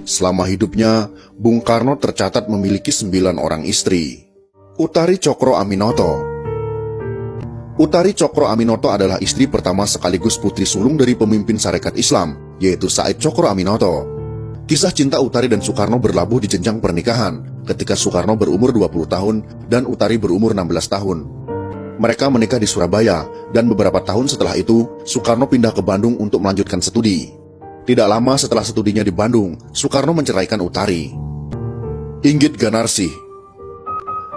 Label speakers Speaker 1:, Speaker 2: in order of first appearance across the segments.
Speaker 1: Selama hidupnya, Bung Karno tercatat memiliki 9 orang istri. Utari Cokro Aminoto. Utari Cokro Aminoto adalah istri pertama sekaligus putri sulung dari pemimpin Sarekat Islam, yaitu Said Cokro Aminoto. Kisah cinta Utari dan Soekarno berlabuh di jenjang pernikahan, ketika Soekarno berumur 20 tahun dan Utari berumur 16 tahun. Mereka menikah di Surabaya, dan beberapa tahun setelah itu, Soekarno pindah ke Bandung untuk melanjutkan studi. Tidak lama setelah studinya di Bandung, Soekarno menceraikan Utari. Inggit Ganarsih.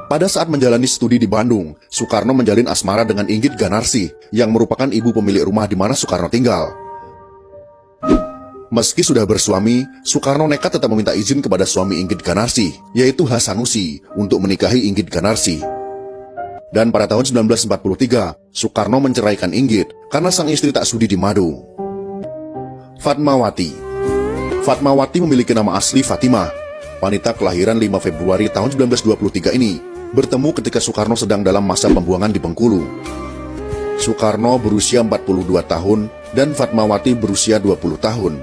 Speaker 1: Pada saat menjalani studi di Bandung, Soekarno menjalin asmara dengan Inggit Ganarsih, yang merupakan ibu pemilik rumah di mana Soekarno tinggal. Meski sudah bersuami, Soekarno nekat tetap meminta izin kepada suami Inggit Ganarsih, yaitu H. Sanusi, untuk menikahi Inggit Ganarsih. Dan pada tahun 1943, Soekarno menceraikan Inggit karena sang istri tak sudi di madu. Fatmawati. Fatmawati memiliki nama asli Fatimah. Wanita kelahiran 5 Februari tahun 1923 ini bertemu ketika Soekarno sedang dalam masa pembuangan di Bengkulu. Soekarno berusia 42 tahun dan Fatmawati berusia 20 tahun.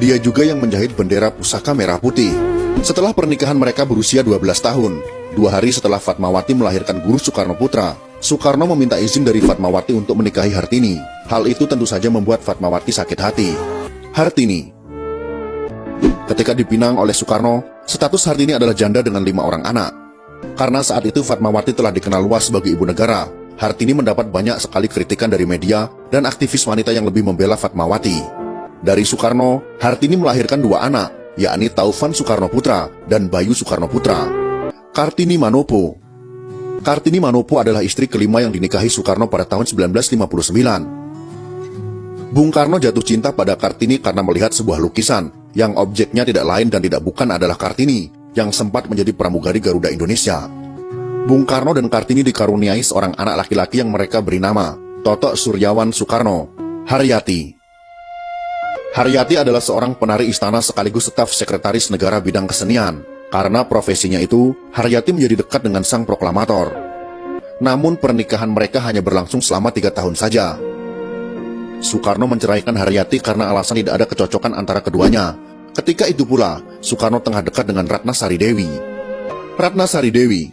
Speaker 1: Dia juga yang menjahit bendera pusaka merah putih. Setelah pernikahan mereka berusia 12 tahun, 2 hari setelah Fatmawati melahirkan Guru Soekarno Putra, Soekarno meminta izin dari Fatmawati untuk menikahi Hartini. Hal itu tentu saja membuat Fatmawati sakit hati. Hartini. Ketika dipinang oleh Soekarno, status Hartini adalah janda dengan 5 orang anak. Karena saat itu Fatmawati telah dikenal luas sebagai ibu negara, Hartini mendapat banyak sekali kritikan dari media dan aktivis wanita yang lebih membela Fatmawati. Dari Soekarno, Hartini melahirkan 2 anak, yakni Taufan Soekarno Putra dan Bayu Soekarno Putra. Kartini Manopo. Kartini Manopo adalah istri kelima yang dinikahi Soekarno pada tahun 1959. Bung Karno jatuh cinta pada Kartini karena melihat sebuah lukisan yang objeknya tidak lain dan tidak bukan adalah Kartini yang sempat menjadi pramugari Garuda Indonesia. Bung Karno dan Kartini dikaruniai seorang anak laki-laki yang mereka beri nama Toto Suryawan Soekarno, Haryati. Haryati adalah seorang penari istana sekaligus staf sekretaris negara bidang kesenian. Karena profesinya itu, Haryati menjadi dekat dengan sang proklamator. Namun pernikahan mereka hanya berlangsung selama 3 tahun saja. Soekarno menceraikan Haryati karena alasan tidak ada kecocokan antara keduanya. Ketika itu pula, Soekarno tengah dekat dengan Ratna Sari Dewi. Ratna Sari Dewi.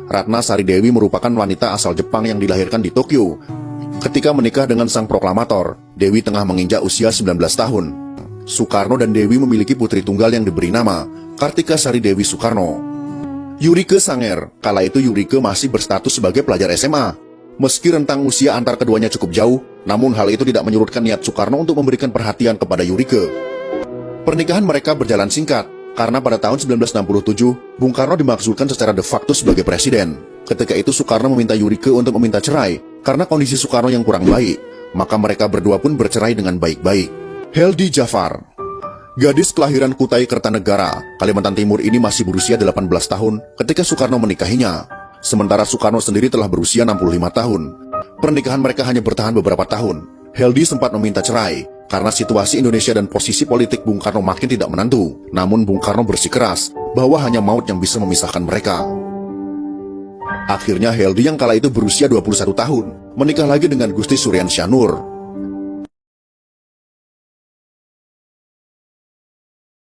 Speaker 1: Ratna Sari Dewi merupakan wanita asal Jepang yang dilahirkan di Tokyo. Ketika menikah dengan sang proklamator, Dewi tengah menginjak usia 19 tahun. Soekarno dan Dewi memiliki putri tunggal yang diberi nama Kartika Sari Dewi Soekarno. Yurike Sanger. Kala itu Yurike masih berstatus sebagai pelajar SMA. Meski rentang usia antar keduanya cukup jauh, namun hal itu tidak menyurutkan niat Soekarno untuk memberikan perhatian kepada Yurike. Pernikahan mereka berjalan singkat, karena pada tahun 1967, Bung Karno dimaksudkan secara de facto sebagai presiden. Ketika itu Soekarno meminta Yurike untuk meminta cerai, karena kondisi Soekarno yang kurang baik. Maka mereka berdua pun bercerai dengan baik-baik. Heldi Jafar. Gadis kelahiran Kutai Kertanegara, Kalimantan Timur ini masih berusia 18 tahun ketika Soekarno menikahinya. Sementara Soekarno sendiri telah berusia 65 tahun. Pernikahan mereka hanya bertahan beberapa tahun. Heldi sempat meminta cerai karena situasi Indonesia dan posisi politik Bung Karno makin tidak menentu. Namun Bung Karno bersikeras bahwa hanya maut yang bisa memisahkan mereka. Akhirnya Heldi yang kala itu berusia 21 tahun menikah lagi dengan Gusti Suryansyah Nur.